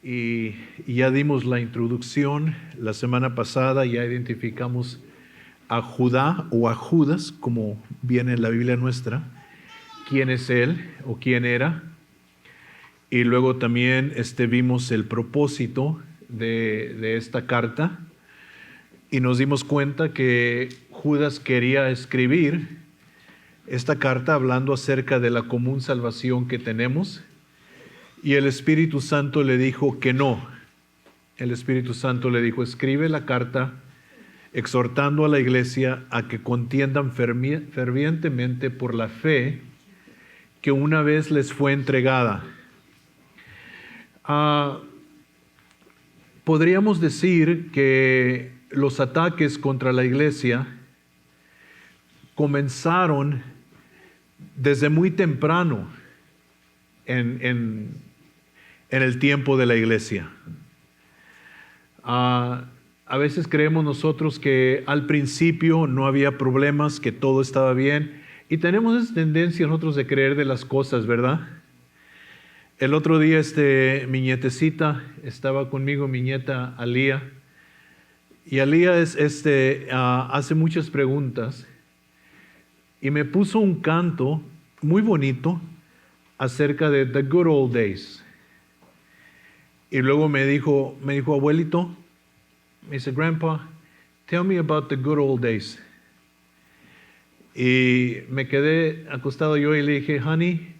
y ya dimos la introducción la semana pasada, ya identificamos a Judá o a Judas, como viene en la Biblia nuestra, quién es él o quién era. Y luego también vimos el propósito de esta carta y nos dimos cuenta que Judas quería escribir esta carta hablando acerca de la común salvación que tenemos, y el Espíritu Santo le dijo que no. El Espíritu Santo le dijo: escribe la carta exhortando a la iglesia a que contiendan fervientemente por la fe que una vez les fue entregada. Podríamos decir que los ataques contra la iglesia comenzaron desde muy temprano en el tiempo de la iglesia. A veces creemos nosotros que al principio no había problemas, que todo estaba bien, y tenemos esa tendencia nosotros de creer de las cosas, ¿verdad? El otro día mi nietecita estaba conmigo, mi nieta Alía, y Alía hace muchas preguntas, y me puso un canto muy bonito acerca de The Good Old Days. Y luego me dijo, abuelito, me dice, Grandpa, tell me about the good old days. Y me quedé acostado yo y le dije, honey,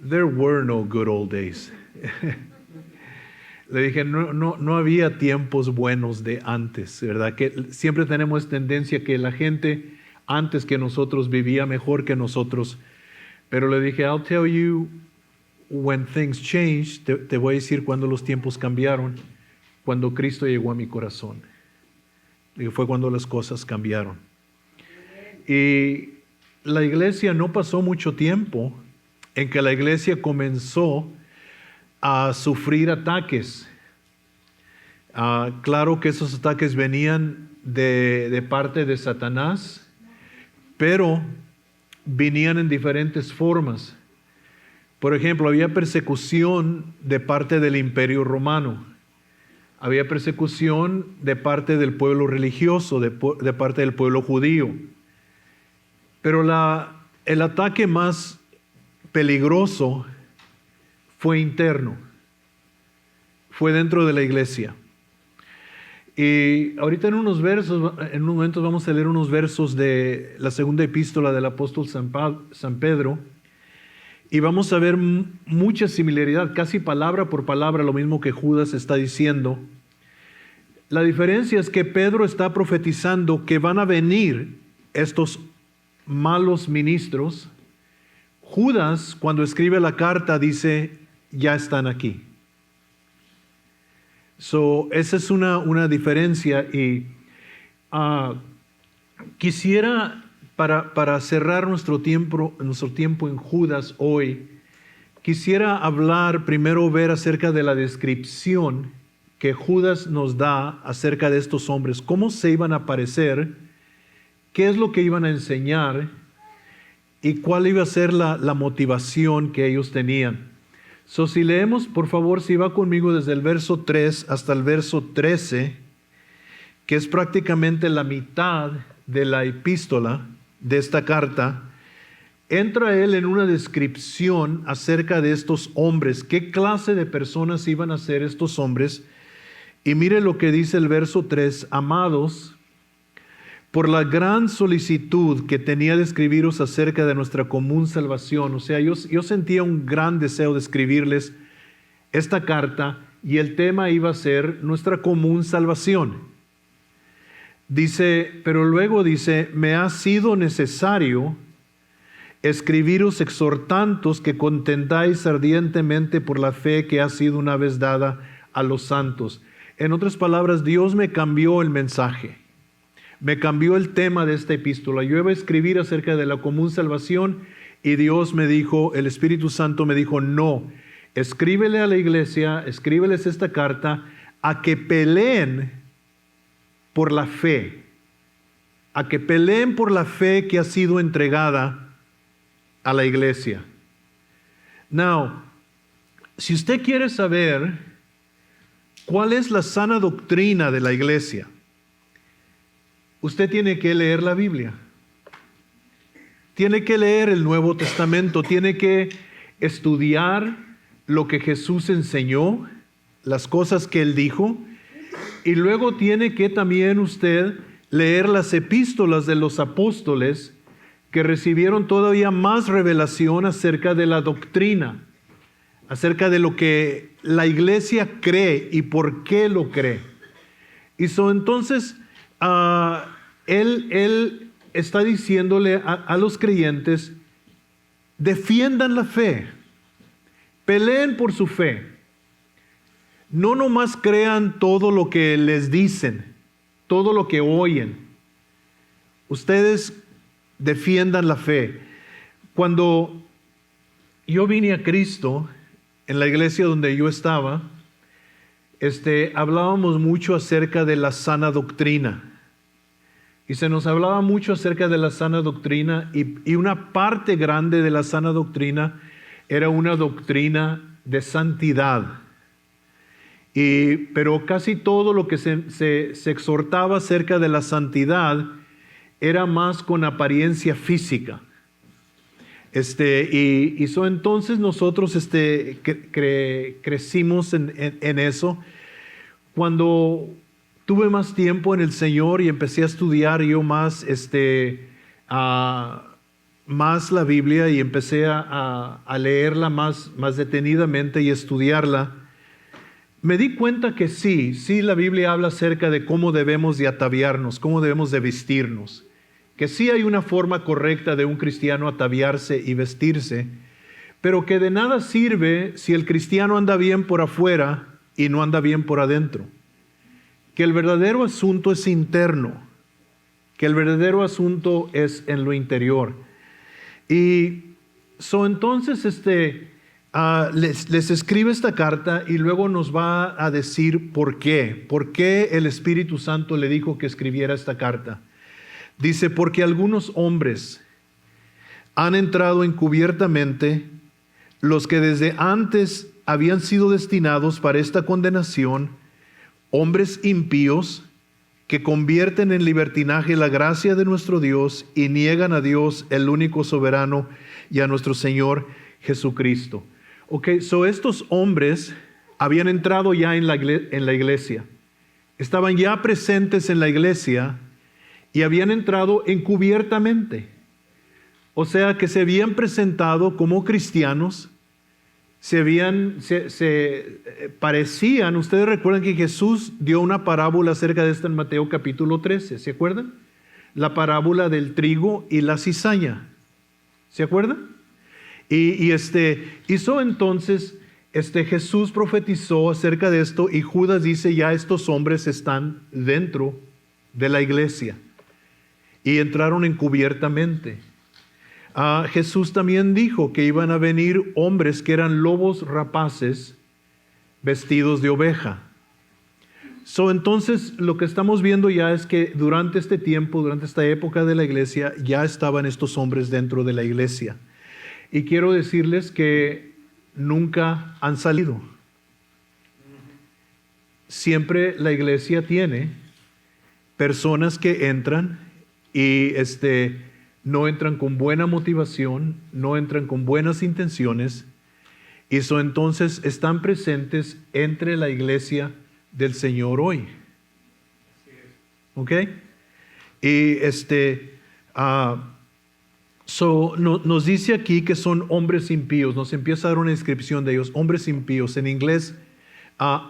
there were no good old days. Le dije, no había tiempos buenos de antes, ¿verdad? Que siempre tenemos tendencia que la gente antes que nosotros vivía mejor que nosotros. Pero le dije, I'll tell you when things changed. Te voy a decir cuando los tiempos cambiaron, cuando Cristo llegó a mi corazón. Y fue cuando las cosas cambiaron. Y la iglesia no pasó mucho tiempo en que la iglesia comenzó a sufrir ataques. Claro que esos ataques venían de parte de Satanás, pero venían en diferentes formas. Por ejemplo, había persecución de parte del Imperio Romano. Había persecución de parte del pueblo religioso, de parte del pueblo judío. Pero el ataque más peligroso fue interno. Fue dentro de la iglesia. Y ahorita en unos momentos vamos a leer unos versos de la segunda epístola del apóstol San Pedro, y vamos a ver mucha similaridad, casi palabra por palabra, lo mismo que Judas está diciendo. La diferencia es que Pedro está profetizando que van a venir estos malos ministros. Judas, cuando escribe la carta, dice, ya están aquí. Esa es una diferencia, y quisiera, para cerrar nuestro tiempo en Judas hoy, quisiera hablar, primero ver acerca de la descripción que Judas nos da acerca de estos hombres, cómo se iban a aparecer, qué es lo que iban a enseñar y cuál iba a ser la motivación que ellos tenían. Si leemos, por favor, si va conmigo desde el verso 3 hasta el verso 13, que es prácticamente la mitad de la epístola de esta carta, entra él en una descripción acerca de estos hombres, qué clase de personas iban a ser estos hombres. Y mire lo que dice el verso 3, amados, por la gran solicitud que tenía de escribiros acerca de nuestra común salvación. O sea, yo sentía un gran deseo de escribirles esta carta, y el tema iba a ser nuestra común salvación. Dice, pero luego dice, me ha sido necesario escribiros exhortantos que contendáis ardientemente por la fe que ha sido una vez dada a los santos. En otras palabras, Dios me cambió el mensaje. Me cambió el tema de esta epístola. Yo iba a escribir acerca de la común salvación, y Dios me dijo, el Espíritu Santo me dijo, no, escríbele a la iglesia, escríbeles esta carta a que peleen por la fe, a que peleen por la fe que ha sido entregada a la iglesia. Now, si usted quiere saber ¿Cuál es la sana doctrina de la iglesia? Usted tiene que leer la Biblia. Tiene que leer el Nuevo Testamento. Tiene que estudiar lo que Jesús enseñó, las cosas que Él dijo. Y luego tiene que también usted leer las epístolas de los apóstoles que recibieron todavía más revelación acerca de la doctrina, acerca de lo que la iglesia cree y por qué lo cree. Y entonces, él está diciéndole a los creyentes, defiendan la fe, peleen por su fe. No nomás crean todo lo que les dicen, todo lo que oyen. Ustedes defiendan la fe. Cuando yo vine a Cristo, en la iglesia donde yo estaba, hablábamos mucho acerca de la sana doctrina. Y se nos hablaba mucho acerca de la sana doctrina y una parte grande de la sana doctrina era una doctrina de santidad. Pero casi todo lo que se exhortaba acerca de la santidad era más con apariencia física. Entonces nosotros crecimos en eso. Cuando tuve más tiempo en el Señor y empecé a estudiar yo más, más la Biblia y empecé a leerla más detenidamente y estudiarla, me di cuenta que sí, la Biblia habla acerca de cómo debemos de ataviarnos, cómo debemos de vestirnos. Que sí hay una forma correcta de un cristiano ataviarse y vestirse, pero que de nada sirve si el cristiano anda bien por afuera y no anda bien por adentro. Que el verdadero asunto es interno, que el verdadero asunto es en lo interior. Y entonces les escribe esta carta y luego nos va a decir por qué el Espíritu Santo le dijo que escribiera esta carta. Dice, porque algunos hombres han entrado encubiertamente, los que desde antes habían sido destinados para esta condenación, hombres impíos que convierten en libertinaje la gracia de nuestro Dios y niegan a Dios, el único soberano, y a nuestro Señor Jesucristo. Estos hombres habían entrado ya en la iglesia, estaban ya presentes en la iglesia y habían entrado encubiertamente. O sea que se habían presentado como cristianos, parecían, ustedes recuerdan que Jesús dio una parábola acerca de esto en Mateo capítulo 13, ¿se acuerdan? La parábola del trigo y la cizaña, ¿se acuerdan? Entonces Jesús profetizó acerca de esto y Judas dice, ya estos hombres están dentro de la iglesia y entraron encubiertamente. Jesús también dijo que iban a venir hombres que eran lobos rapaces vestidos de oveja. Entonces lo que estamos viendo ya es que durante este tiempo, durante esta época de la iglesia, ya estaban estos hombres dentro de la iglesia. Y quiero decirles que nunca han salido. Siempre la iglesia tiene personas que entran y no entran con buena motivación, no entran con buenas intenciones, y entonces están presentes entre la iglesia del Señor hoy. ¿Ok? Y nos dice aquí que son hombres impíos, nos empieza a dar una descripción de ellos, hombres impíos, en inglés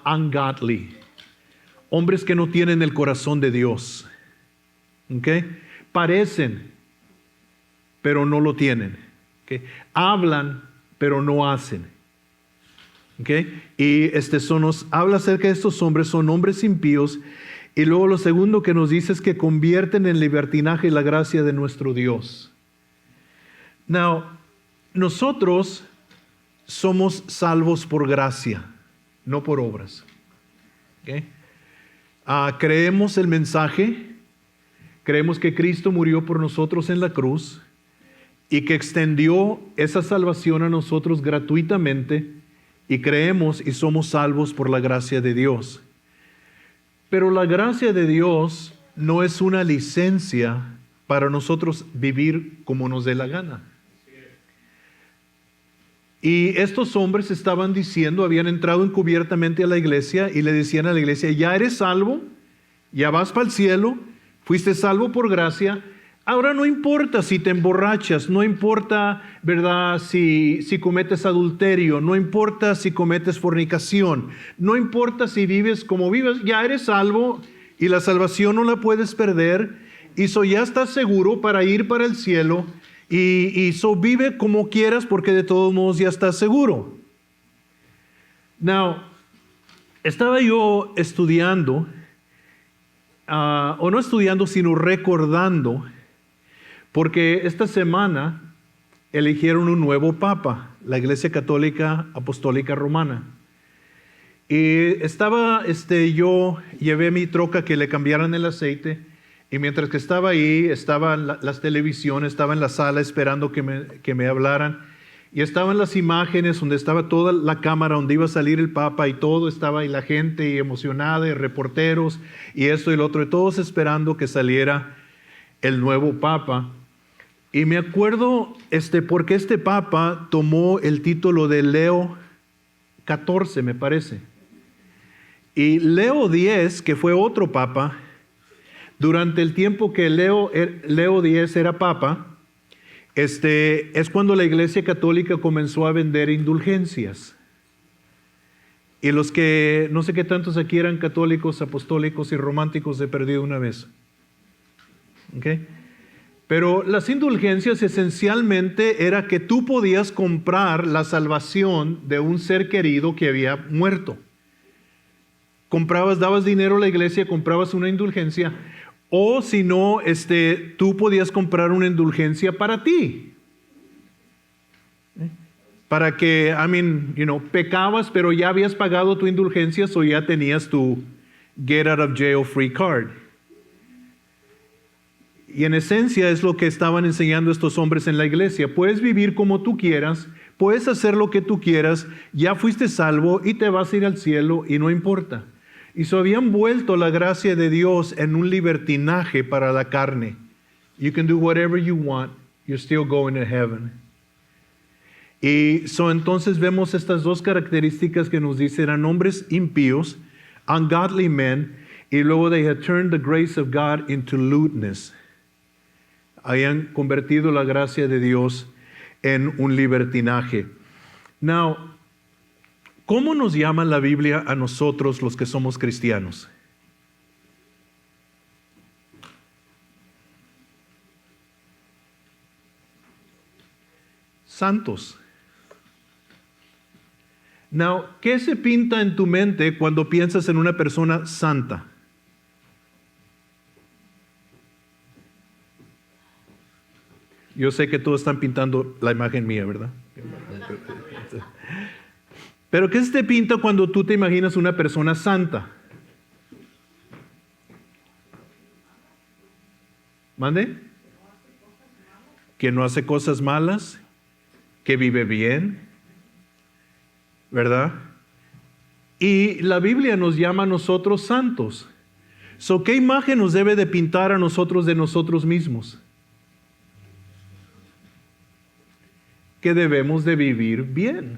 ungodly, hombres que no tienen el corazón de Dios. ¿Ok? Parecen, pero no lo tienen. ¿Okay? Hablan, pero no hacen. ¿Okay? Y nos habla acerca de estos hombres, son hombres impíos. Y luego lo segundo que nos dice es que convierten en libertinaje la gracia de nuestro Dios. Now, nosotros somos salvos por gracia, no por obras. ¿Okay? Creemos el mensaje, creemos que Cristo murió por nosotros en la cruz y que extendió esa salvación a nosotros gratuitamente, y creemos y somos salvos por la gracia de Dios. Pero la gracia de Dios no es una licencia para nosotros vivir como nos dé la gana. Y estos hombres estaban diciendo, habían entrado encubiertamente a la iglesia y le decían a la iglesia, ya eres salvo, ya vas para el cielo, fuiste salvo por gracia. Ahora no importa si te emborrachas, no importa, ¿verdad?, si cometes adulterio, no importa si cometes fornicación, no importa si vives como vives, ya eres salvo y la salvación no la puedes perder. Y ya estás seguro para ir para el cielo y vive como quieras porque de todos modos ya estás seguro. Now, estaba yo estudiando, o no estudiando, sino recordando, porque esta semana eligieron un nuevo papa, la Iglesia Católica Apostólica Romana. Y yo llevé mi troca que le cambiaran el aceite, y mientras que estaba ahí, estaban las televisiones, estaba en la sala esperando que me hablaran, y estaban las imágenes donde estaba toda la cámara donde iba a salir el papa y todo, estaba ahí la gente y emocionada, y reporteros, y esto y lo otro, y todos esperando que saliera el nuevo papa. Y me acuerdo porque este papa tomó el título de Leo XIV, me parece. Y Leo X, que fue otro papa, durante el tiempo que Leo X era papa, es cuando la Iglesia Católica comenzó a vender indulgencias. Y los que, no sé qué tantos aquí eran católicos, apostólicos y románticos, he perdido una vez. ¿Okay? Pero las indulgencias esencialmente era que tú podías comprar la salvación de un ser querido que había muerto. Dabas dinero a la iglesia, comprabas una indulgencia, o si no, tú podías comprar una indulgencia para ti. Para que, pecabas, pero ya habías pagado tu indulgencia, o ya tenías tu get out of jail free card. Y en esencia es lo que estaban enseñando estos hombres en la iglesia. Puedes vivir como tú quieras, puedes hacer lo que tú quieras, ya fuiste salvo y te vas a ir al cielo y no importa. Y habían vuelto la gracia de Dios en un libertinaje para la carne. You can do whatever you want, you're still going to heaven. Y entonces vemos estas dos características que nos dicen, eran hombres impíos, ungodly men, y luego they had turned the grace of God into lewdness. Habían convertido la gracia de Dios en un libertinaje. Now, ¿cómo nos llama la Biblia a nosotros los que somos cristianos? Santos. Now, ¿qué se pinta en tu mente cuando piensas en una persona santa? Yo sé que todos están pintando la imagen mía, ¿verdad? Pero ¿qué se te pinta cuando tú te imaginas una persona santa? ¿Mande? Que no hace cosas malas, que vive bien, ¿verdad? Y la Biblia nos llama a nosotros santos. ¿Qué imagen nos debe de pintar a nosotros de nosotros mismos? Que debemos de vivir bien,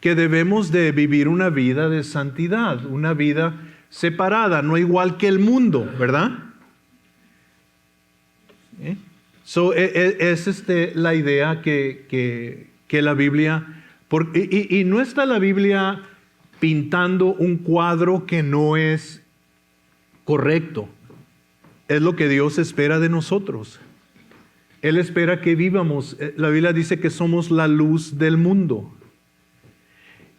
que debemos de vivir una vida de santidad, una vida separada, no igual que el mundo, ¿verdad? Es la idea que la Biblia, y no está la Biblia pintando un cuadro que no es correcto, es lo que Dios espera de nosotros. Él espera que vivamos. La Biblia dice que somos la luz del mundo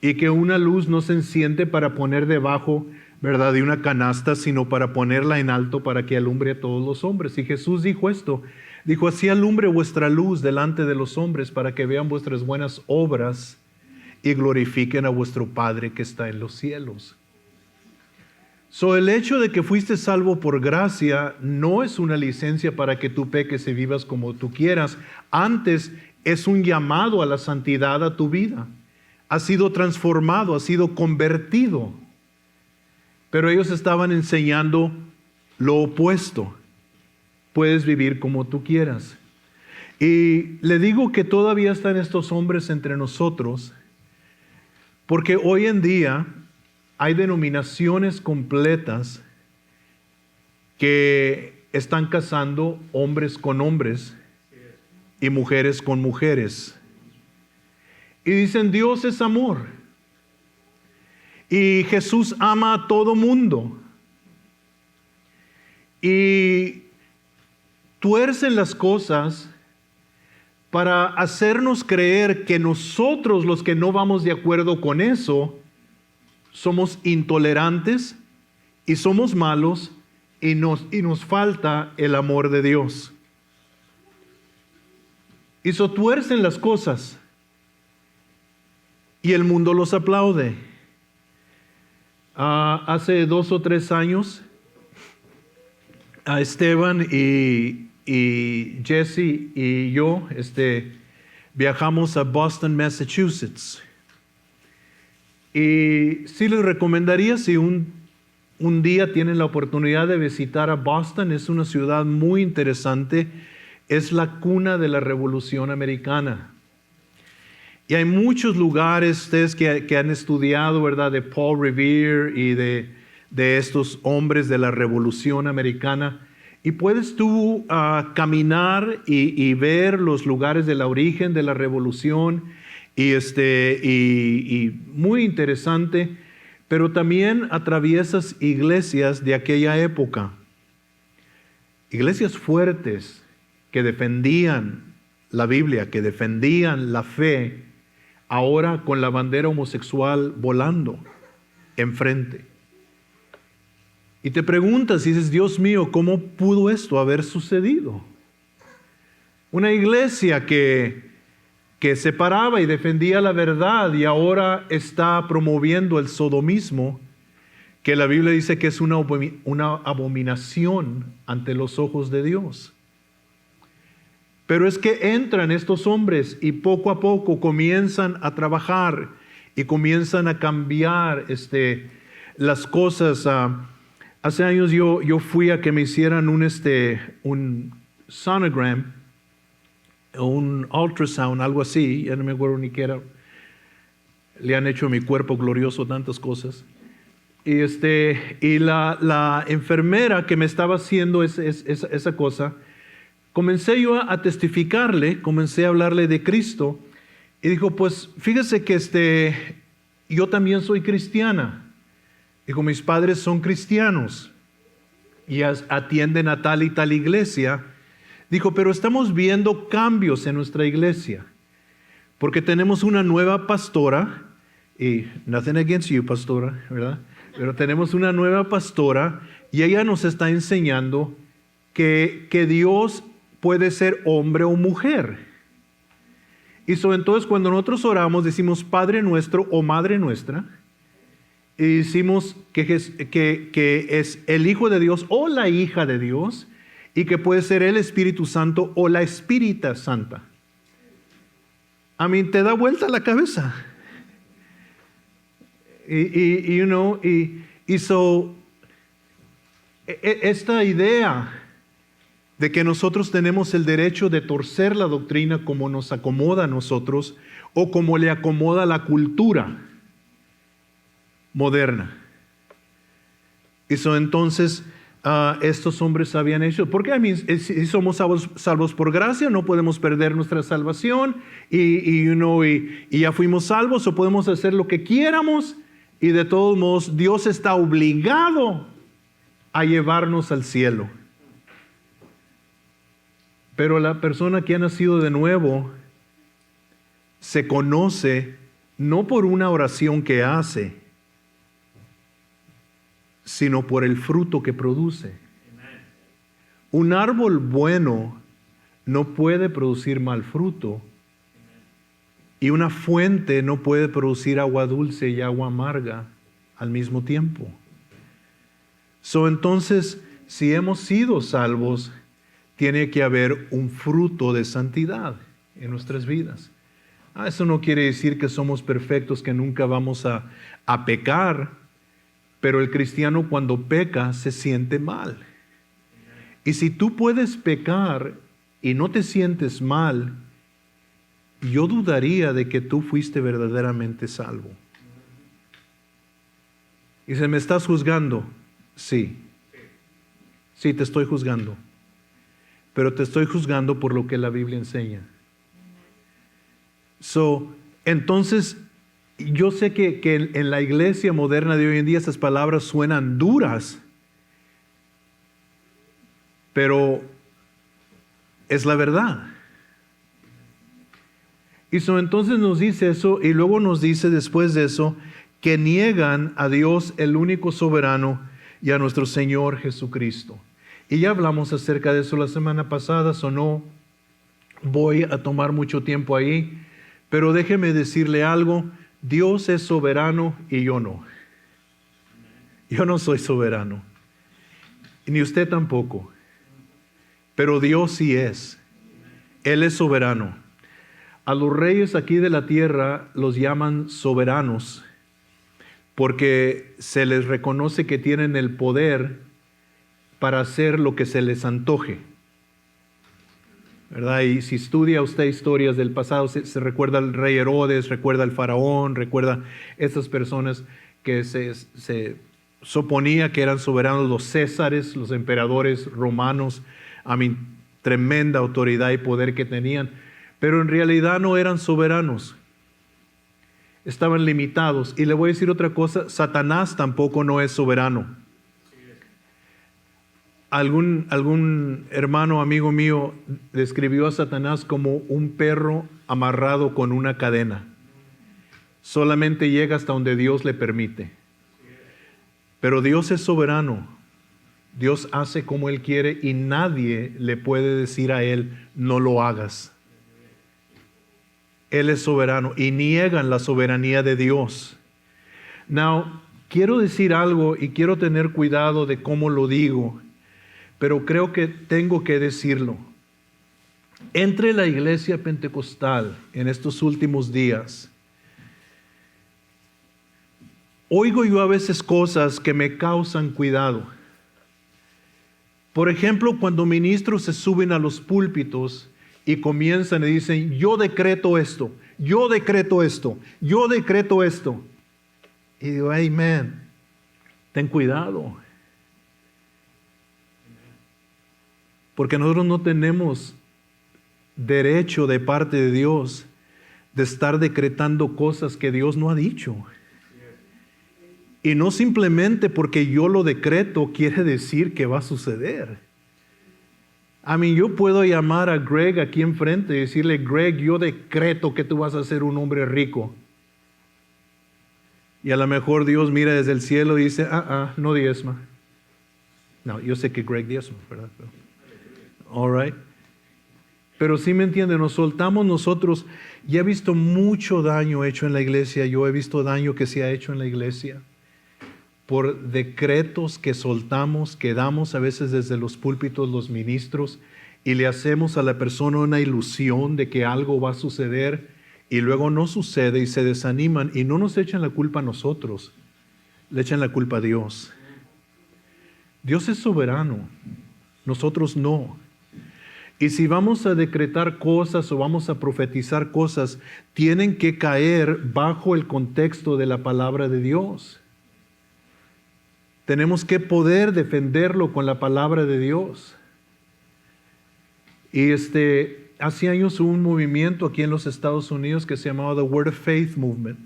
y que una luz no se enciende para poner debajo, ¿verdad?, de una canasta, sino para ponerla en alto para que alumbre a todos los hombres. Y Jesús dijo esto, dijo, así alumbre vuestra luz delante de los hombres para que vean vuestras buenas obras y glorifiquen a vuestro Padre que está en los cielos. El hecho de que fuiste salvo por gracia no es una licencia para que tú peques y vivas como tú quieras. Antes es un llamado a la santidad a tu vida. Has sido transformado, has sido convertido. Pero ellos estaban enseñando lo opuesto. Puedes vivir como tú quieras. Y le digo que todavía están estos hombres entre nosotros, porque hoy en día hay denominaciones completas que están casando hombres con hombres y mujeres con mujeres. Y dicen, Dios es amor. Y Jesús ama a todo mundo. Y tuercen las cosas para hacernos creer que nosotros, los que no vamos de acuerdo con eso, somos intolerantes y somos malos y nos falta el amor de Dios. Y so tuercen las cosas y el mundo los aplaude. Hace 2 o 3 años, a Esteban y Jesse y yo viajamos a Boston, Massachusetts. Y sí les recomendaría, si un día tienen la oportunidad de visitar a Boston, es una ciudad muy interesante, es la cuna de la Revolución Americana. Y hay muchos lugares, ustedes que han estudiado, ¿verdad?, de Paul Revere y de estos hombres de la Revolución Americana. Y puedes tú caminar y ver los lugares del origen de la Revolución. Y muy interesante, pero también atraviesas iglesias de aquella época. Iglesias fuertes que defendían la Biblia, que defendían la fe, ahora con la bandera homosexual volando enfrente. Y te preguntas y dices, Dios mío, ¿cómo pudo esto haber sucedido? Una iglesia que separaba y defendía la verdad y ahora está promoviendo el sodomismo, que la Biblia dice que es una abominación ante los ojos de Dios. Pero es que entran estos hombres y poco a poco comienzan a trabajar y comienzan a cambiar las cosas. Hace años yo fui a que me hicieran un sonogram, un ultrasound, algo así, ya no me acuerdo ni qué era. Le han hecho a mi cuerpo glorioso tantas cosas. Y la enfermera que me estaba haciendo esa cosa, comencé yo a testificarle, comencé a hablarle de Cristo, y dijo, pues fíjese que yo también soy cristiana. Dijo, mis padres son cristianos y atienden a tal y tal iglesia. Dijo, pero estamos viendo cambios en nuestra iglesia, porque tenemos una nueva pastora, y nothing against you, pastora, ¿verdad? Pero tenemos una nueva pastora y ella nos está enseñando que Dios puede ser hombre o mujer. Y entonces cuando nosotros oramos decimos Padre nuestro o Madre nuestra, y decimos que es el Hijo de Dios o la hija de Dios, y que puede ser el Espíritu Santo o la Espírita Santa. A mí te da vuelta la cabeza. Esta idea de que nosotros tenemos el derecho de torcer la doctrina como nos acomoda a nosotros o como le acomoda a la cultura moderna. Entonces, estos hombres habían hecho, porque si somos salvos por gracia, no podemos perder nuestra salvación y ya fuimos salvos o podemos hacer lo que quieramos y de todos modos Dios está obligado a llevarnos al cielo. Pero la persona que ha nacido de nuevo se conoce no por una oración que hace, sino por el fruto que produce. Un árbol bueno no puede producir mal fruto, y una fuente no puede producir agua dulce y agua amarga al mismo tiempo. Entonces, si hemos sido salvos, tiene que haber un fruto de santidad en nuestras vidas. Eso no quiere decir que somos perfectos, que nunca vamos a pecar, Pero el cristiano cuando peca se siente mal. Y si tú puedes pecar y no te sientes mal, yo dudaría de que tú fuiste verdaderamente salvo. Y se me estás juzgando. Sí. Sí, te estoy juzgando. Pero te estoy juzgando por lo que la Biblia enseña. Entonces, yo sé que en la iglesia moderna de hoy en día esas palabras suenan duras, pero es la verdad. Y entonces nos dice eso, y luego nos dice después de eso, que niegan a Dios el único soberano y a nuestro Señor Jesucristo. Y ya hablamos acerca de eso la semana pasada, no voy a tomar mucho tiempo ahí, pero déjeme decirle algo, Dios es soberano y yo no. Yo no soy soberano, ni usted tampoco, pero Dios sí es. Él es soberano. A los reyes aquí de la tierra los llaman soberanos, porque se les reconoce que tienen el poder para hacer lo que se les antoje, ¿verdad? Y si estudia usted historias del pasado, se recuerda al rey Herodes, recuerda al faraón, recuerda esas personas que se suponía que eran soberanos, los césares, los emperadores romanos, tremenda autoridad y poder que tenían, pero en realidad no eran soberanos. Estaban limitados. Y le voy a decir otra cosa, Satanás tampoco no es soberano. Algún hermano, amigo mío, describió a Satanás como un perro amarrado con una cadena. Solamente llega hasta donde Dios le permite. Pero Dios es soberano. Dios hace como Él quiere y nadie le puede decir a Él, no lo hagas. Él es soberano y niegan la soberanía de Dios. Now, quiero decir algo y quiero tener cuidado de cómo lo digo, pero creo que tengo que decirlo. Entre la iglesia pentecostal en estos últimos días, oigo yo a veces cosas que me causan cuidado. Por ejemplo, cuando ministros se suben a los púlpitos y comienzan y dicen, yo decreto esto, yo decreto esto, yo decreto esto. Y digo, hey man, ten cuidado. Porque nosotros no tenemos derecho de parte de Dios de estar decretando cosas que Dios no ha dicho. Y no simplemente porque yo lo decreto quiere decir que va a suceder. Yo puedo llamar a Greg aquí enfrente y decirle, Greg, yo decreto que tú vas a ser un hombre rico. Y a lo mejor Dios mira desde el cielo y dice, no diezma. No, yo sé que Greg diezma, ¿verdad? All right. Pero sí me entienden, nos soltamos nosotros. Ya he visto mucho daño hecho en la iglesia. Yo he visto daño que se ha hecho en la iglesia por decretos que soltamos, que damos a veces desde los púlpitos los ministros y le hacemos a la persona una ilusión de que algo va a suceder y luego no sucede y se desaniman y no nos echan la culpa a nosotros, le echan la culpa a Dios. Dios es soberano, nosotros no. Y si vamos a decretar cosas o vamos a profetizar cosas, tienen que caer bajo el contexto de la palabra de Dios. Tenemos que poder defenderlo con la palabra de Dios. Y hace años hubo un movimiento aquí en los Estados Unidos que se llamaba The Word of Faith Movement,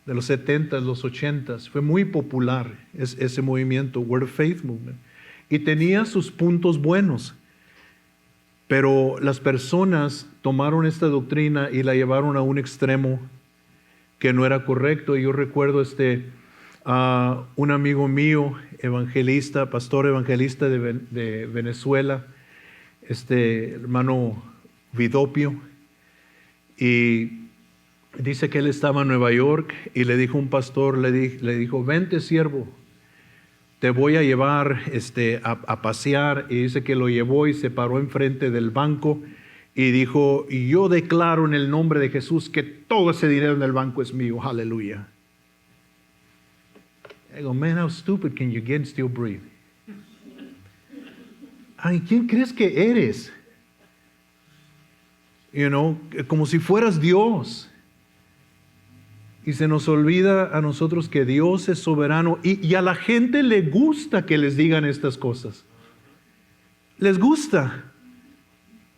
de los 70s, los 80s. Fue muy popular ese movimiento, Word of Faith Movement. Y tenía sus puntos buenos. Pero las personas tomaron esta doctrina y la llevaron a un extremo que no era correcto. Y yo recuerdo un amigo mío, evangelista, pastor evangelista de Venezuela, hermano Vidopio, y dice que él estaba en Nueva York y le dijo un pastor, le dijo, vente siervo, te voy a llevar a pasear, y dice que lo llevó y se paró enfrente del banco y dijo, yo declaro en el nombre de Jesús que todo ese dinero en el banco es mío, aleluya. I go, man, how stupid can you get and still breathe? Ay, ¿quién crees que eres? Como si fueras Dios. Y se nos olvida a nosotros que Dios es soberano y a la gente le gusta que les digan estas cosas. Les gusta.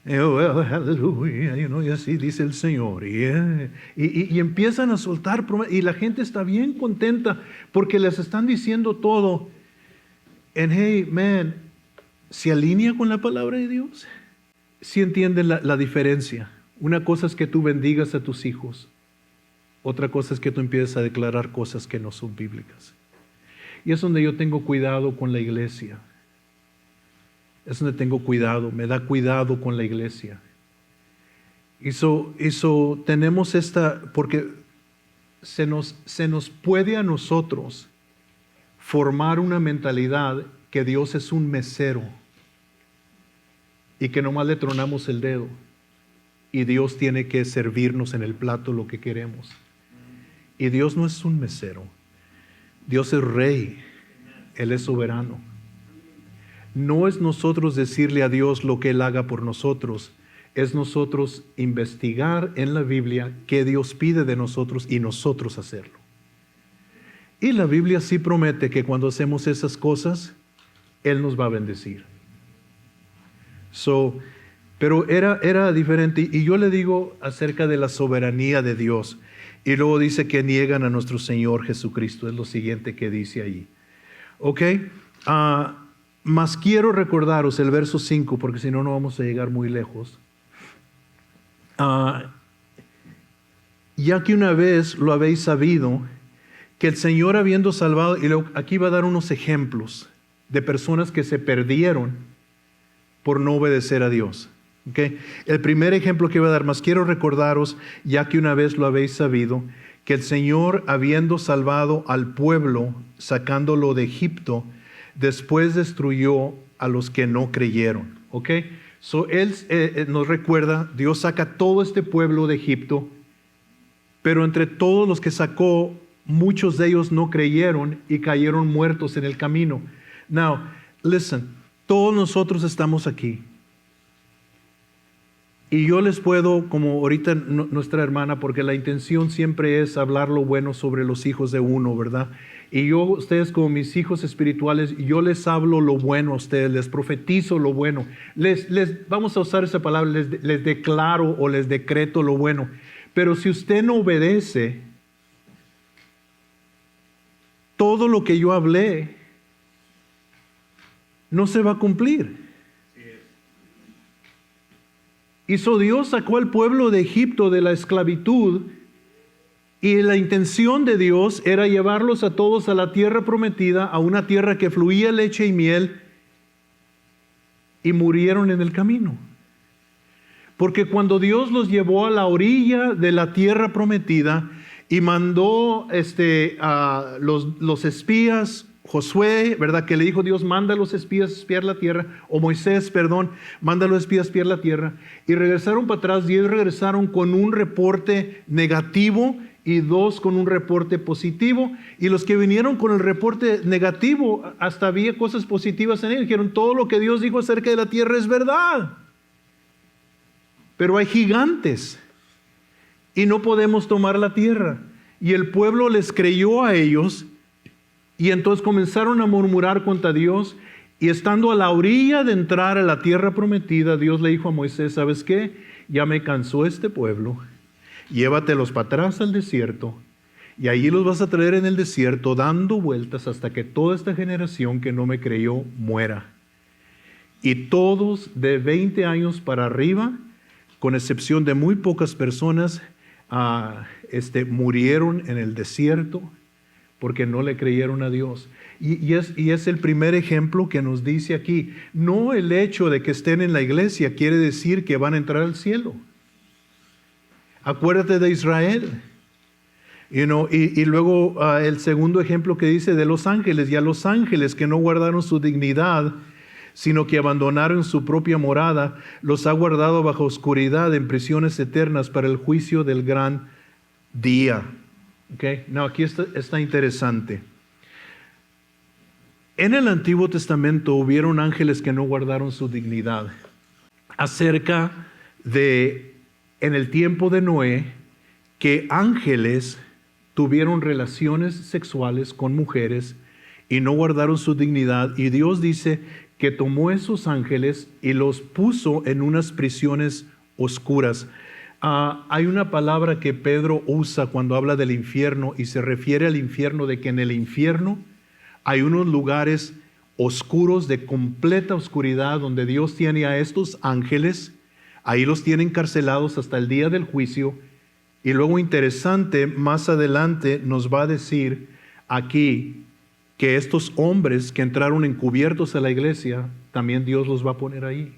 Well, hallelujah, y así dice el Señor. Y empiezan a soltar promesas y la gente está bien contenta porque les están diciendo todo. And hey, man, ¿se alinea con la palabra de Dios? ¿Sí entienden la diferencia? Una cosa es que tú bendigas a tus hijos. Otra cosa es que tú empieces a declarar cosas que no son bíblicas. Y es donde yo tengo cuidado con la iglesia. Es donde tengo cuidado, me da cuidado con la iglesia. Eso tenemos porque se nos puede a nosotros formar una mentalidad que Dios es un mesero y que nomás le tronamos el dedo y Dios tiene que servirnos en el plato lo que queremos. Y Dios no es un mesero. Dios es rey. Él es soberano. No es nosotros decirle a Dios lo que Él haga por nosotros. Es nosotros investigar en la Biblia qué Dios pide de nosotros y nosotros hacerlo. Y la Biblia sí promete que cuando hacemos esas cosas, Él nos va a bendecir. Pero era diferente. Y yo le digo acerca de la soberanía de Dios. Y luego dice que niegan a nuestro Señor Jesucristo. Es lo siguiente que dice allí. ¿Ok? Mas quiero recordaros el verso 5, porque si no, no vamos a llegar muy lejos. Ya que una vez lo habéis sabido, que el Señor habiendo salvado, y luego aquí va a dar unos ejemplos de personas que se perdieron por no obedecer a Dios. Okay. El primer ejemplo que voy a dar, más quiero recordaros, ya que una vez lo habéis sabido, que el Señor, habiendo salvado al pueblo, sacándolo de Egipto, después destruyó a los que no creyeron. Okay. Él nos recuerda, Dios saca todo este pueblo de Egipto, pero entre todos los que sacó, muchos de ellos no creyeron y cayeron muertos en el camino. Now, listen, todos nosotros estamos aquí. Y yo les puedo, como ahorita nuestra hermana, porque la intención siempre es hablar lo bueno sobre los hijos de uno, ¿verdad? Y yo, ustedes como mis hijos espirituales, yo les hablo lo bueno a ustedes, les profetizo lo bueno. Vamos a usar esa palabra, les declaro o les decreto lo bueno. Pero si usted no obedece, todo lo que yo hablé no se va a cumplir. Hizo Dios, sacó al pueblo de Egipto de la esclavitud y la intención de Dios era llevarlos a todos a la tierra prometida, a una tierra que fluía leche y miel, y murieron en el camino. Porque cuando Dios los llevó a la orilla de la tierra prometida y mandó a los espías, Josué, ¿verdad? Que le dijo Dios, manda a los espías a espiar la tierra, o Moisés, perdón, manda a los espías a espiar la tierra, y regresaron para atrás, y ellos regresaron con un reporte negativo y 2 con un reporte positivo, y los que vinieron con el reporte negativo, hasta había cosas positivas en ellos, dijeron, todo lo que Dios dijo acerca de la tierra es verdad, pero hay gigantes, y no podemos tomar la tierra, y el pueblo les creyó a ellos. Y entonces comenzaron a murmurar contra Dios, y estando a la orilla de entrar a la tierra prometida, Dios le dijo a Moisés, ¿sabes qué? Ya me cansó este pueblo, llévatelos para atrás al desierto, y allí los vas a traer en el desierto, dando vueltas hasta que toda esta generación que no me creyó muera. Y todos de 20 años para arriba, con excepción de muy pocas personas, murieron en el desierto, porque no le creyeron a Dios. Y es el primer ejemplo que nos dice aquí. No el hecho de que estén en la iglesia quiere decir que van a entrar al cielo. Acuérdate de Israel. Y luego el segundo ejemplo que dice de los ángeles. Y a los ángeles que no guardaron su dignidad, sino que abandonaron su propia morada, los ha guardado bajo oscuridad en prisiones eternas para el juicio del gran día. Okay. No, aquí está interesante. En el Antiguo Testamento hubieron ángeles que no guardaron su dignidad. Acerca de, en el tiempo de Noé, que ángeles tuvieron relaciones sexuales con mujeres y no guardaron su dignidad. Y Dios dice que tomó esos ángeles y los puso en unas prisiones oscuras. Hay una palabra que Pedro usa cuando habla del infierno y se refiere al infierno, de que en el infierno hay unos lugares oscuros de completa oscuridad donde Dios tiene a estos ángeles, ahí los tiene encarcelados hasta el día del juicio. Y luego interesante, más adelante nos va a decir aquí que estos hombres que entraron encubiertos a la iglesia, también Dios los va a poner ahí.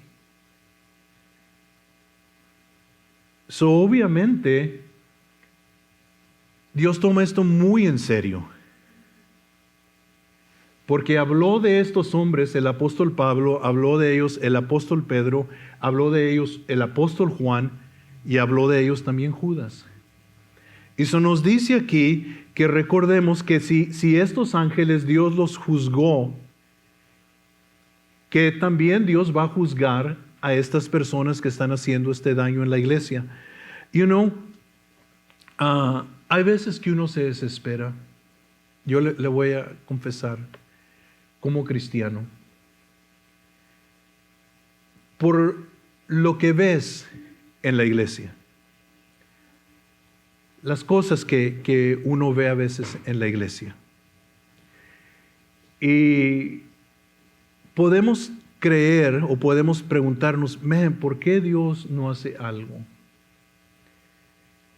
Obviamente, Dios toma esto muy en serio. Porque habló de estos hombres el apóstol Pablo, habló de ellos el apóstol Pedro, habló de ellos el apóstol Juan y habló de ellos también Judas. Y eso nos dice aquí que recordemos que si estos ángeles Dios los juzgó, que también Dios va a juzgar a estas personas que están haciendo este daño en la iglesia. Hay veces que uno se desespera. Yo le voy a confesar, como cristiano, por lo que ves en la iglesia. Las cosas que uno ve a veces en la iglesia. Y podemos creer o podemos preguntarnos, ¿por qué Dios no hace algo?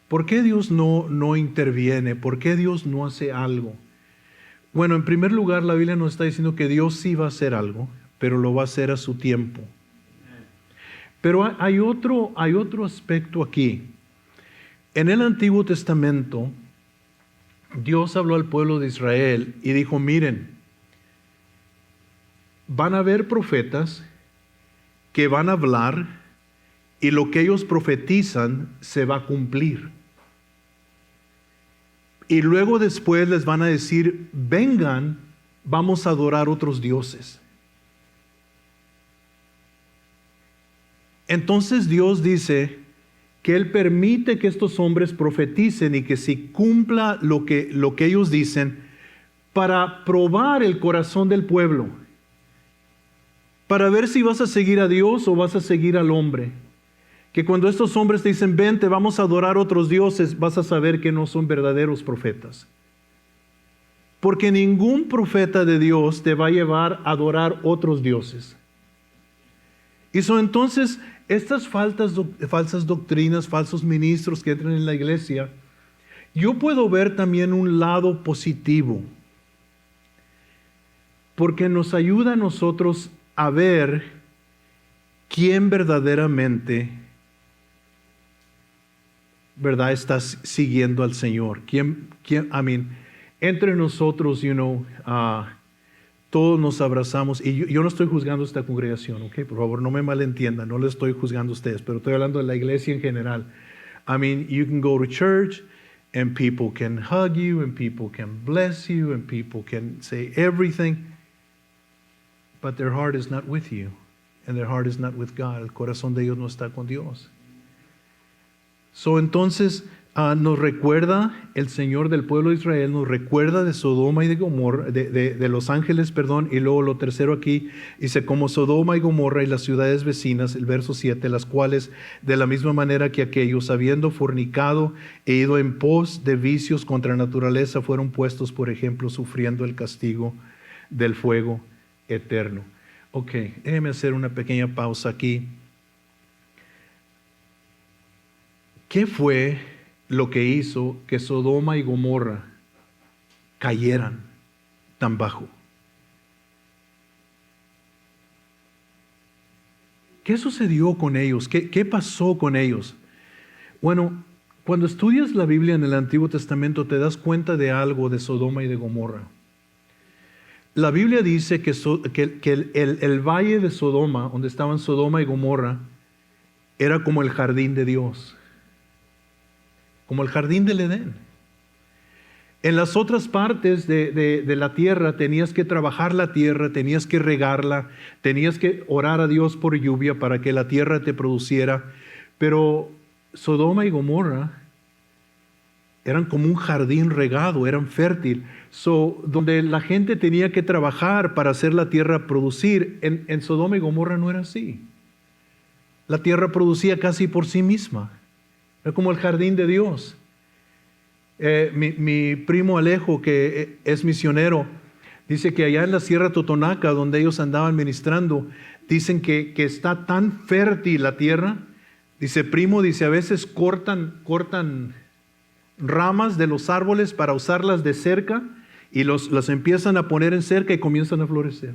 ¿Por qué Dios no interviene? ¿Por qué Dios no hace algo? Bueno, en primer lugar, la Biblia nos está diciendo que Dios sí va a hacer algo, pero lo va a hacer a su tiempo. Pero hay otro aspecto aquí. En el Antiguo Testamento, Dios habló al pueblo de Israel y dijo, miren, van a haber profetas que van a hablar y lo que ellos profetizan se va a cumplir. Y luego después les van a decir, vengan, vamos a adorar otros dioses. Entonces Dios dice que Él permite que estos hombres profeticen y que se cumpla lo que ellos dicen para probar el corazón del pueblo, para ver si vas a seguir a Dios o vas a seguir al hombre. Que cuando estos hombres te dicen, vente, vamos a adorar otros dioses, vas a saber que no son verdaderos profetas. Porque ningún profeta de Dios te va a llevar a adorar otros dioses. Y son entonces estas falsas doctrinas, falsos ministros que entran en la iglesia, yo puedo ver también un lado positivo. Porque nos ayuda a nosotros a ver quién verdaderamente, ¿verdad?, está siguiendo al Señor. Entre nosotros, todos nos abrazamos, y yo no estoy juzgando esta congregación, ¿ok? Por favor, no me malentiendan, no le estoy juzgando a ustedes, pero estoy hablando de la iglesia en general. You can go to church, and people can hug you, and people can bless you, and people can say everything, but their heart is not with you, and their heart is not with God. El corazón de ellos no está con Dios. Entonces, nos recuerda el Señor del pueblo de Israel, nos recuerda de Sodoma y de Gomorra, de los ángeles, perdón, y luego lo tercero aquí, dice, como Sodoma y Gomorra y las ciudades vecinas, el verso 7, las cuales, de la misma manera que aquellos, habiendo fornicado e ido en pos de vicios contra la naturaleza, fueron puestos, por ejemplo, sufriendo el castigo del fuego eterno. Ok, déjeme hacer una pequeña pausa aquí. ¿Qué fue lo que hizo que Sodoma y Gomorra cayeran tan bajo? ¿Qué sucedió con ellos? ¿Qué pasó con ellos? Bueno, cuando estudias la Biblia en el Antiguo Testamento te das cuenta de algo de Sodoma y de Gomorra. La Biblia dice que el valle de Sodoma, donde estaban Sodoma y Gomorra, era como el jardín de Dios. Como el jardín del Edén. En las otras partes de la tierra tenías que trabajar la tierra, tenías que regarla, tenías que orar a Dios por lluvia para que la tierra te produciera. Pero Sodoma y Gomorra eran como un jardín regado, eran fértil. Donde la gente tenía que trabajar para hacer la tierra producir, en Sodoma y Gomorra no era así. La tierra producía casi por sí misma. Era como el jardín de Dios. Mi primo Alejo, que es misionero, dice que allá en la Sierra Totonaca, donde ellos andaban ministrando, dicen que está tan fértil la tierra. Dice, primo, dice, a veces cortan ramas de los árboles para usarlas de cerca y las empiezan a poner en cerca y comienzan a florecer.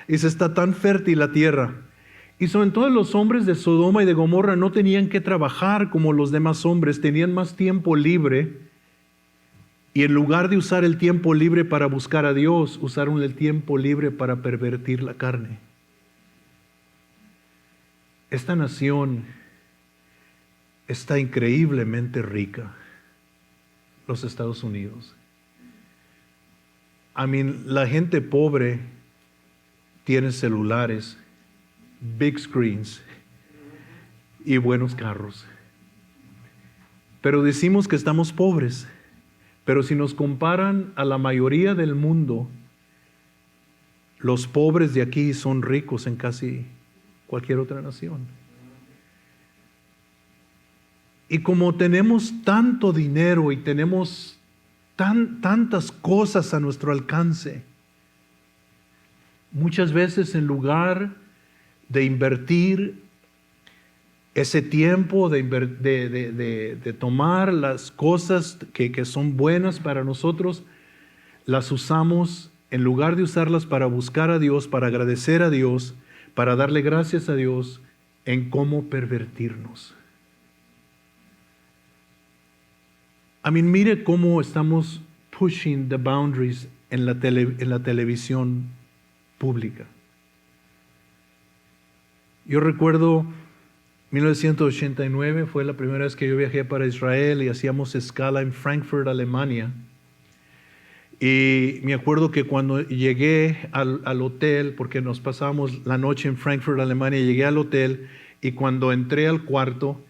Dice, está tan fértil la tierra. Y sobre todo los hombres de Sodoma y de Gomorra no tenían que trabajar como los demás hombres, tenían más tiempo libre. Y en lugar de usar el tiempo libre para buscar a Dios, usaron el tiempo libre para pervertir la carne. Esta nación está increíblemente rica, los Estados Unidos. La gente pobre tiene celulares, big screens y buenos carros. Pero decimos que estamos pobres. Pero si nos comparan a la mayoría del mundo, los pobres de aquí son ricos en casi cualquier otra nación. Y como tenemos tanto dinero y tenemos tantas cosas a nuestro alcance, muchas veces en lugar de invertir ese tiempo, de tomar las cosas que son buenas para nosotros, las usamos, en lugar de usarlas para buscar a Dios, para agradecer a Dios, para darle gracias a Dios, en cómo pervertirnos. Mire cómo estamos pushing the boundaries en la televisión pública. Yo recuerdo 1989 fue la primera vez que yo viajé para Israel y hacíamos escala en Frankfurt, Alemania. Y me acuerdo que cuando llegué al hotel, porque nos pasamos la noche en Frankfurt, Alemania, llegué al hotel y cuando entré al cuarto,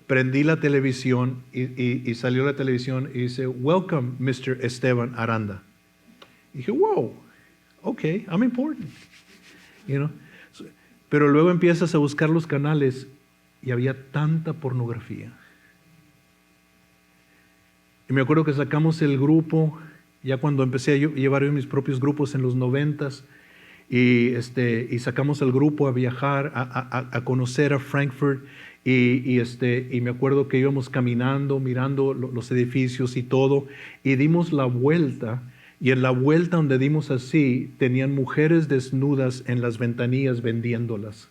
prendí la televisión y salió la televisión y dice, "Welcome, Mr. Esteban Aranda." Y dije, wow, okay, I'm important, Pero luego empiezas a buscar los canales y había tanta pornografía. Y me acuerdo que sacamos el grupo, ya cuando empecé a llevar yo mis propios grupos en los 90s, y sacamos el grupo a viajar, a conocer a Frankfurt, y me acuerdo que íbamos caminando, mirando los edificios y todo, y dimos la vuelta. Y en la vuelta donde dimos así, tenían mujeres desnudas en las ventanillas vendiéndolas.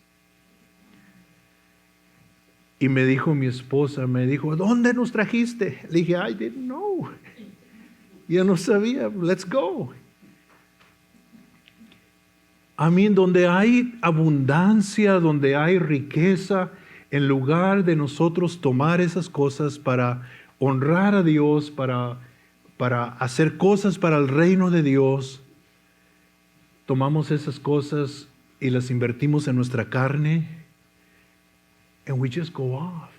Y me dijo mi esposa, ¿dónde nos trajiste? Le dije, I didn't know. Yo no sabía, let's go. Donde hay abundancia, donde hay riqueza, en lugar de nosotros tomar esas cosas para honrar a Dios, para hacer cosas para el reino de Dios, tomamos esas cosas y las invertimos en nuestra carne, and we just go off.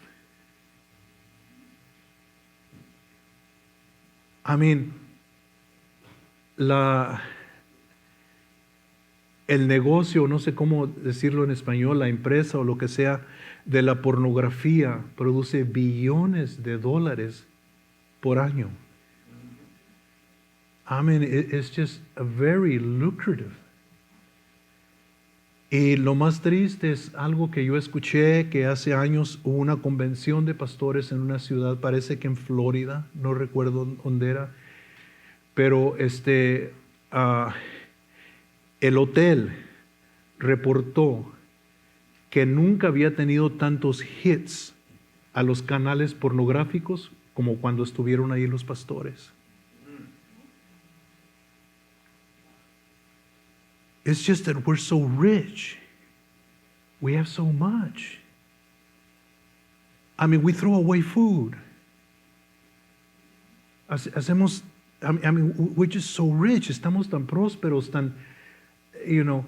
El negocio, no sé cómo decirlo en español, la empresa o lo que sea, de la pornografía produce billones de dólares por año. It's just a very lucrative. Y lo más triste es algo que yo escuché, que hace años hubo una convención de pastores en una ciudad, parece que en Florida, no recuerdo dónde era, pero el hotel reportó que nunca había tenido tantos hits a los canales pornográficos como cuando estuvieron ahí los pastores. It's just that we're so rich. We have so much. We throw away food. Hacemos, I mean, we're just so rich, estamos tan prósperos, tan, you know,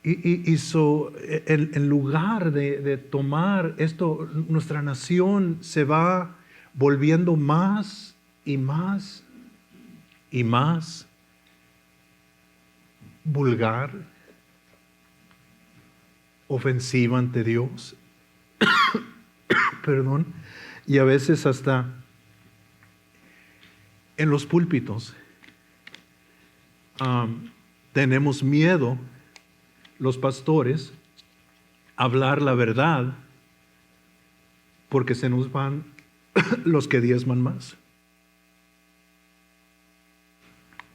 y so, en lugar de tomar esto, nuestra nación se va volviendo más y más y más vulgar, ofensiva ante Dios, perdón, y a veces hasta en los púlpitos tenemos miedo, los pastores, a hablar la verdad porque se nos van los que diezman más.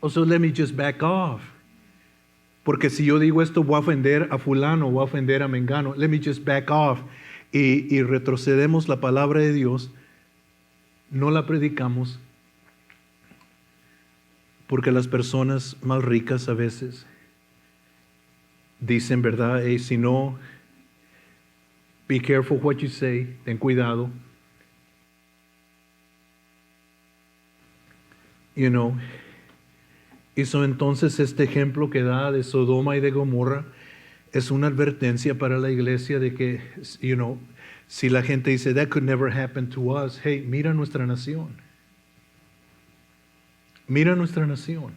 So let me just back off. Porque si yo digo esto voy a ofender a fulano, voy a ofender a mengano. Let me just back off. Y retrocedemos la palabra de Dios, no la predicamos, porque las personas más ricas a veces dicen, ¿verdad? Hey, si no, be careful what you say, ten cuidado. You know, hizo entonces este ejemplo que da de Sodoma y de Gomorra, es una advertencia para la iglesia de que, you know, si la gente dice, that could never happen to us, hey, mira nuestra nación. Mira nuestra nación.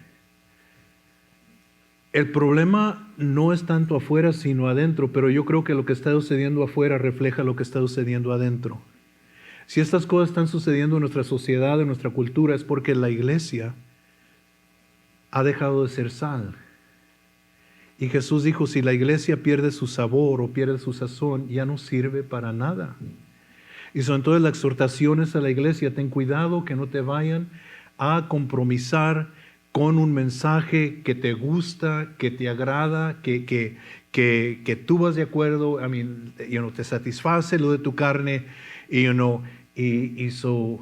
El problema no es tanto afuera, sino adentro, pero yo creo que lo que está sucediendo afuera refleja lo que está sucediendo adentro. Si estas cosas están sucediendo en nuestra sociedad, en nuestra cultura, es porque la iglesia ha dejado de ser sal. Y Jesús dijo, si la iglesia pierde su sabor o pierde su sazón, ya no sirve para nada. Y son entonces las exhortaciones a la iglesia, ten cuidado que no te vayan a compromisar con un mensaje que te gusta, que te agrada, que tú vas de acuerdo, te satisface lo de tu carne, y so,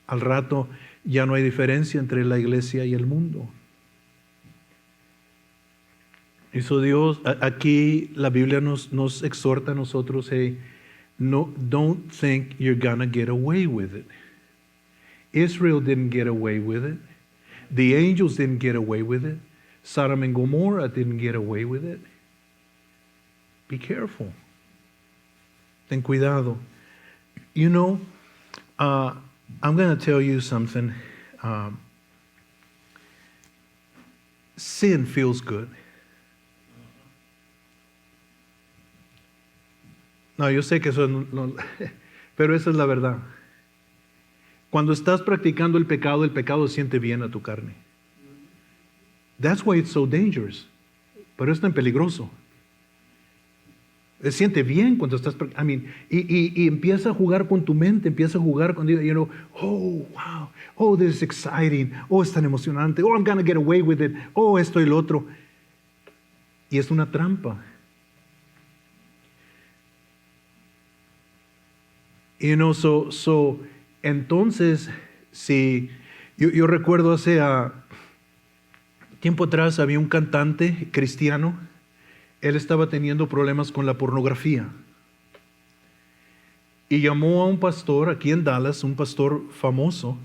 al rato ya no hay diferencia entre la iglesia y el mundo. Eso Dios, aquí la Biblia nos exhorta a nosotros, hey, no, don't think you're gonna get away with it. Israel didn't get away with it. The angels didn't get away with it. Sodom and Gomorrah didn't get away with it. Be careful. Ten cuidado. You know, I'm going to tell you something. Sin feels good. No, yo sé que eso no, pero esa es la verdad. Cuando estás practicando el pecado siente bien a tu carne. That's why it's so dangerous. Pero es tan peligroso. Se siente bien cuando estás, y empieza a jugar con tu mente, empieza a jugar con, oh, wow, oh, this is exciting, oh, es tan emocionante, oh, I'm gonna get away with it, oh, esto y lo otro. Y es una trampa. Entonces, si yo recuerdo hace tiempo atrás había un cantante cristiano, él estaba teniendo problemas con la pornografía y llamó a un pastor aquí en Dallas, un pastor famoso,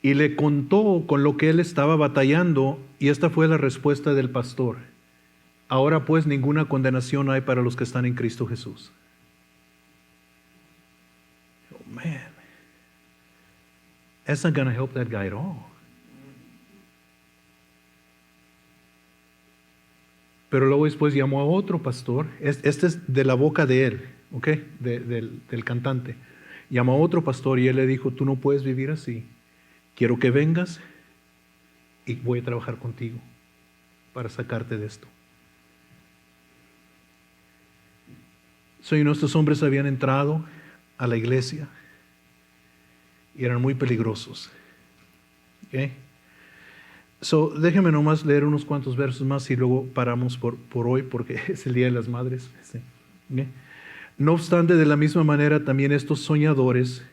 y le contó con lo que él estaba batallando, y esta fue la respuesta del pastor: ahora pues ninguna condenación hay para los que están en Cristo Jesús. Man, that's not going to help that guy at all. Pero luego después llamó a otro pastor, este es de la boca de él, ¿ok? Del cantante. Llamó a otro pastor y él le dijo, tú no puedes vivir así. Quiero que vengas y voy a trabajar contigo para sacarte de esto. Estos hombres habían entrado a la iglesia y eran muy peligrosos. ¿Okay? Déjenme nomás leer unos cuantos versos más y luego paramos por hoy porque es el Día de las Madres. ¿Okay? No obstante, de la misma manera también estos soñadores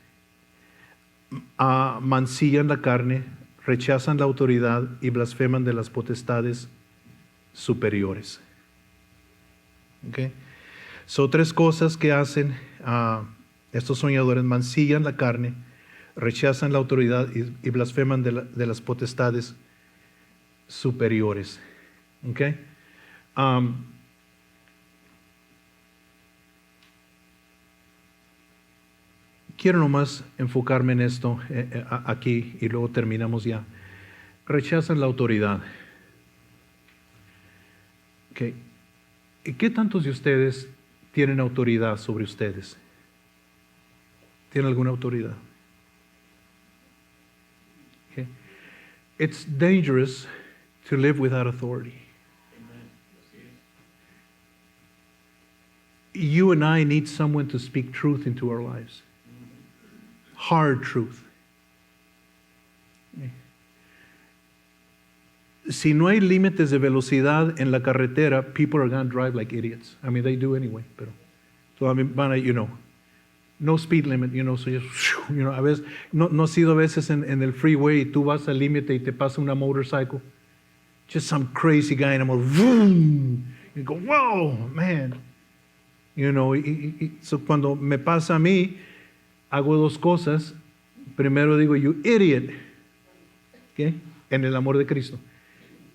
mancillan la carne, rechazan la autoridad y blasfeman de las potestades superiores. ¿Okay? Son tres cosas que hacen estos soñadores: mancillan la carne, rechazan la autoridad y blasfeman de las potestades superiores. ¿Okay? Quiero nomás enfocarme en esto aquí y luego terminamos ya. Rechazan la autoridad. Okay. ¿Qué tantos de ustedes tienen autoridad sobre ustedes? ¿Tienen alguna autoridad? Okay. It's dangerous to live without authority. You and I need someone to speak truth into our lives. Hard truth. Si no hay límites de velocidad en la carretera, people are going to drive like idiots. I mean, they do anyway. Pero, so, I mean, no speed limit, so just, a veces, no ha sido a veces en el freeway y tú vas al límite y te pasa una motorcycle. Just some crazy guy and I'm like, vroom. You go, whoa, man. So cuando me pasa a mí, hago dos cosas. Primero digo, you idiot. ¿Okay? En el amor de Cristo.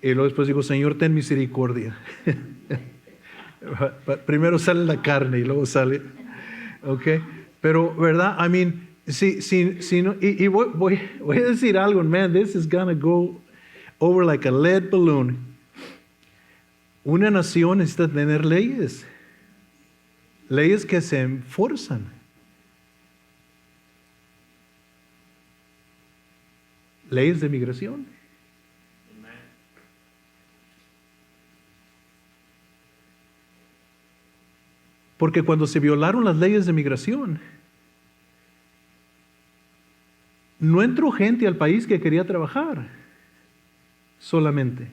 Y luego después digo, Señor, ten misericordia. Primero sale la carne y luego sale. ¿Ok? Pero, ¿verdad? I mean, si no, y voy a decir algo, man, this is gonna go over like a lead balloon. Una nación necesita tener leyes. Leyes que se enforzan. Leyes de migración. Porque cuando se violaron las leyes de migración, no entró gente al país que quería trabajar solamente.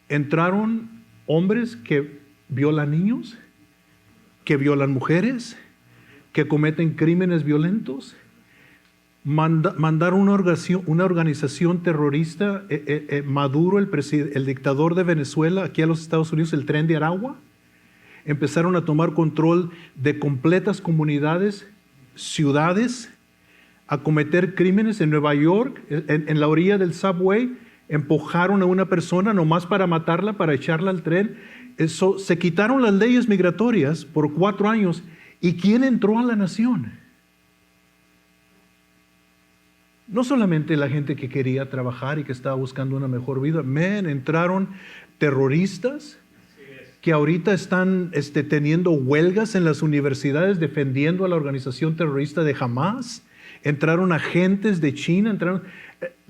Entraron hombres que violan niños, que violan mujeres, que cometen crímenes violentos. Mandaron una organización terrorista, Maduro, el dictador de Venezuela, aquí a los Estados Unidos, el Tren de Aragua. Empezaron a tomar control de completas comunidades, ciudades, a cometer crímenes en Nueva York, en la orilla del subway. Empujaron a una persona nomás para matarla, para echarla al tren. Se quitaron las leyes migratorias por 4 años. ¿Y quién entró a la nación? No solamente la gente que quería trabajar y que estaba buscando una mejor vida. Entraron terroristas que ahorita están teniendo huelgas en las universidades defendiendo a la organización terrorista de Hamas. Entraron agentes de China.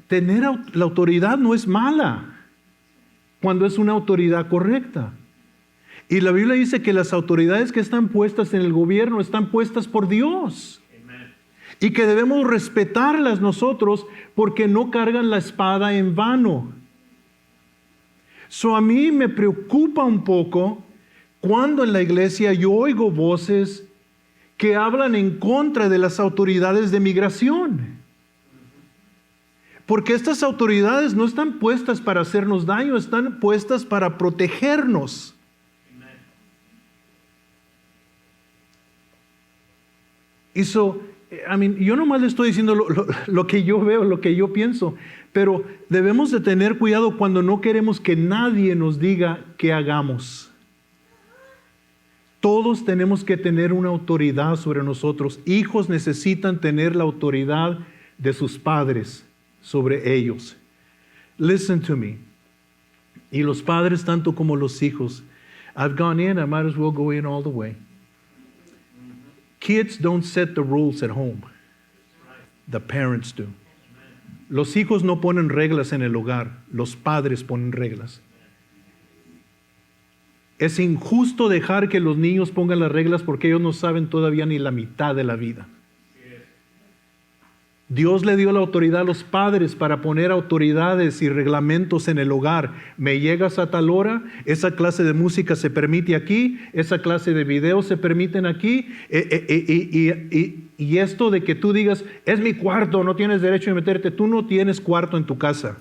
Tener la autoridad no es mala cuando es una autoridad correcta. Y la Biblia dice que las autoridades que están puestas en el gobierno están puestas por Dios. Amen. Y que debemos respetarlas nosotros porque no cargan la espada en vano. A mí me preocupa un poco cuando en la iglesia yo oigo voces que hablan en contra de las autoridades de migración. Porque estas autoridades no están puestas para hacernos daño, están puestas para protegernos. Y yo nomás le estoy diciendo lo que yo veo, lo que yo pienso, pero debemos de tener cuidado cuando no queremos que nadie nos diga qué hagamos. Todos tenemos que tener una autoridad sobre nosotros. Hijos necesitan tener la autoridad de sus padres sobre ellos. Listen to me. Y los padres tanto como los hijos. I've gone in, I might as well go in all the way. Kids don't set the rules at home. The parents do. Los hijos no ponen reglas en el hogar, los padres ponen reglas. Es injusto dejar que los niños pongan las reglas porque ellos no saben todavía ni la mitad de la vida. Dios le dio la autoridad a los padres para poner autoridades y reglamentos en el hogar. Me llegas a tal hora, esa clase de música se permite aquí, esa clase de videos se permiten aquí, y esto de que tú digas, es mi cuarto, no tienes derecho de meterte, tú no tienes cuarto en tu casa.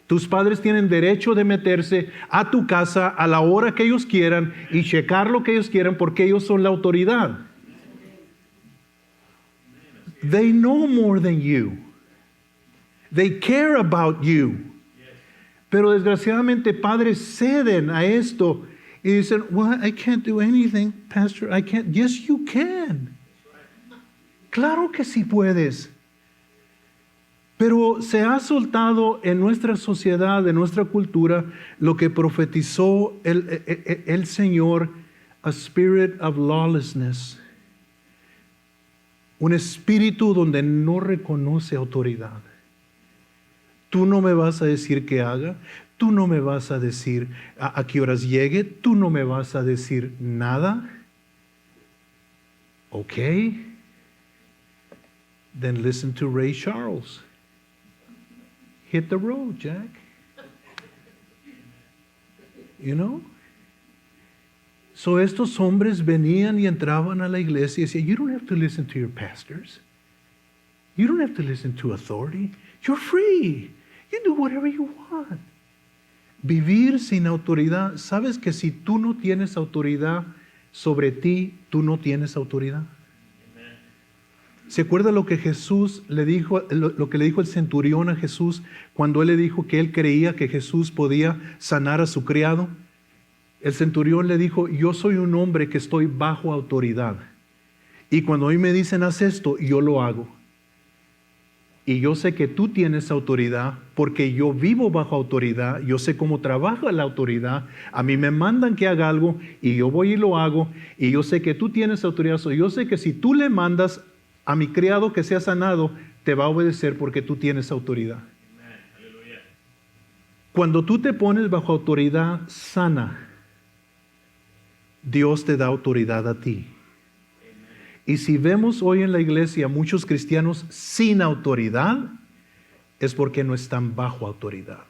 Tus padres tienen derecho de meterse a tu casa a la hora que ellos quieran y checar lo que ellos quieran porque ellos son la autoridad. They know more than you. They care about you. Pero desgraciadamente padres ceden a esto y dicen, well, I can't do anything, Pastor. I can't. Yes, you can. Claro que sí puedes. Pero se ha soltado en nuestra sociedad, en nuestra cultura, lo que profetizó el Señor, a spirit of lawlessness. Un espíritu donde no reconoce autoridad. Tú no me vas a decir qué haga, tú no me vas a decir a qué horas llegue, tú no me vas a decir nada. Okay. Then listen to Ray Charles. Hit the road, Jack. You know? So estos hombres venían y entraban a la iglesia y decían, you don't have to listen to your pastors. You don't have to listen to authority. You're free. You do whatever you want. Vivir sin autoridad. ¿Sabes que si tú no tienes autoridad sobre ti, tú no tienes autoridad? ¿Se acuerda lo que Jesús le dijo, lo que le dijo el centurión a Jesús cuando él le dijo que él creía que Jesús podía sanar a su criado? El centurión le dijo, yo soy un hombre que estoy bajo autoridad. Y cuando a mí me dicen haz esto, yo lo hago. Y yo sé que tú tienes autoridad porque yo vivo bajo autoridad. Yo sé cómo trabaja la autoridad. A mí me mandan que haga algo y yo voy y lo hago. Y yo sé que tú tienes autoridad. Yo sé que si tú le mandas a mi criado que sea sanado, te va a obedecer porque tú tienes autoridad. Cuando tú te pones bajo autoridad sana, Dios te da autoridad a ti. Y si vemos hoy en la iglesia muchos cristianos sin autoridad, es porque no están bajo autoridad.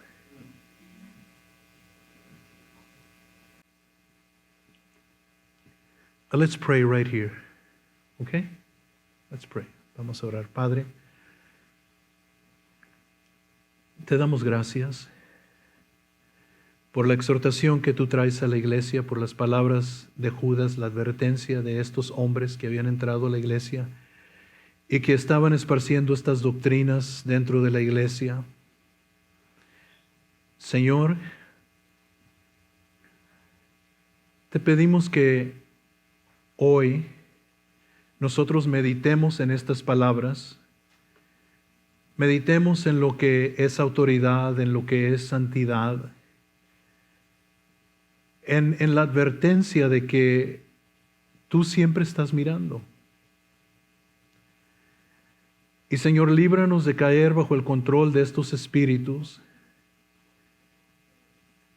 Let's pray right here. Okay? Let's pray. Vamos a orar. Padre, te damos gracias por la exhortación que tú traes a la iglesia, por las palabras de Judas, la advertencia de estos hombres que habían entrado a la iglesia y que estaban esparciendo estas doctrinas dentro de la iglesia. Señor, te pedimos que hoy nosotros meditemos en estas palabras, meditemos en lo que es autoridad, en lo que es santidad, en la advertencia de que tú siempre estás mirando. Y Señor, líbranos de caer bajo el control de estos espíritus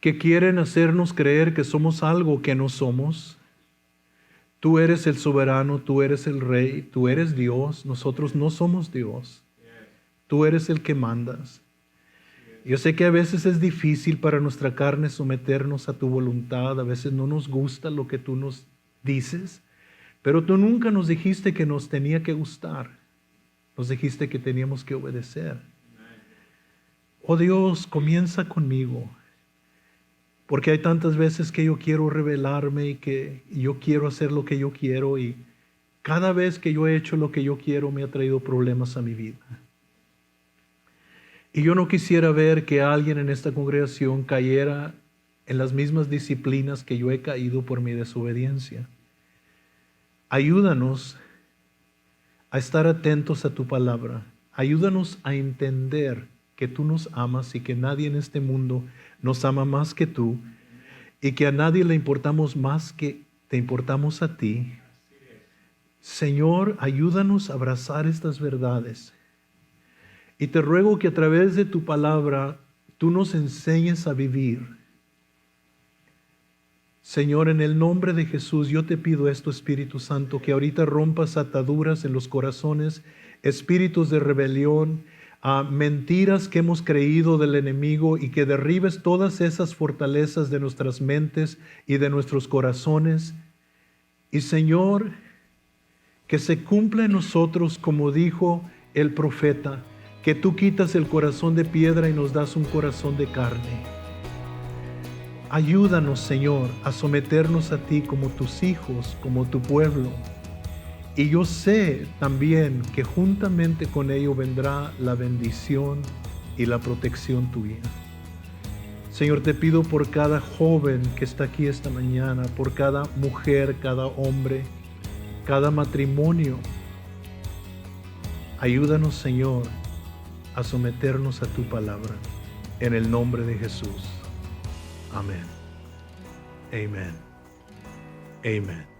que quieren hacernos creer que somos algo que no somos. Tú eres el soberano, tú eres el rey, tú eres Dios, nosotros no somos Dios. Tú eres el que mandas. Yo sé que a veces es difícil para nuestra carne someternos a tu voluntad, a veces no nos gusta lo que tú nos dices, pero tú nunca nos dijiste que nos tenía que gustar, nos dijiste que teníamos que obedecer. Oh Dios, comienza conmigo, porque hay tantas veces que yo quiero rebelarme y que yo quiero hacer lo que yo quiero y cada vez que yo he hecho lo que yo quiero me ha traído problemas a mi vida. Y yo no quisiera ver que alguien en esta congregación cayera en las mismas disciplinas que yo he caído por mi desobediencia. Ayúdanos a estar atentos a tu palabra. Ayúdanos a entender que tú nos amas y que nadie en este mundo nos ama más que tú y que a nadie le importamos más que te importamos a ti. Señor, ayúdanos a abrazar estas verdades. Y te ruego que a través de tu palabra tú nos enseñes a vivir. Señor, en el nombre de Jesús, yo te pido esto, Espíritu Santo, que ahorita rompas ataduras en los corazones, espíritus de rebelión, mentiras que hemos creído del enemigo y que derribes todas esas fortalezas de nuestras mentes y de nuestros corazones. Y Señor, que se cumpla en nosotros como dijo el profeta, que tú quitas el corazón de piedra y nos das un corazón de carne. Ayúdanos, Señor, a someternos a ti como tus hijos, como tu pueblo, Y yo sé también que juntamente con ello vendrá la bendición y la protección tuya. Señor, te pido por cada joven que está aquí esta mañana, por cada mujer, cada hombre, cada matrimonio. Ayúdanos, Señor, a someternos a tu palabra. En el nombre de Jesús. Amén. Amén. Amén.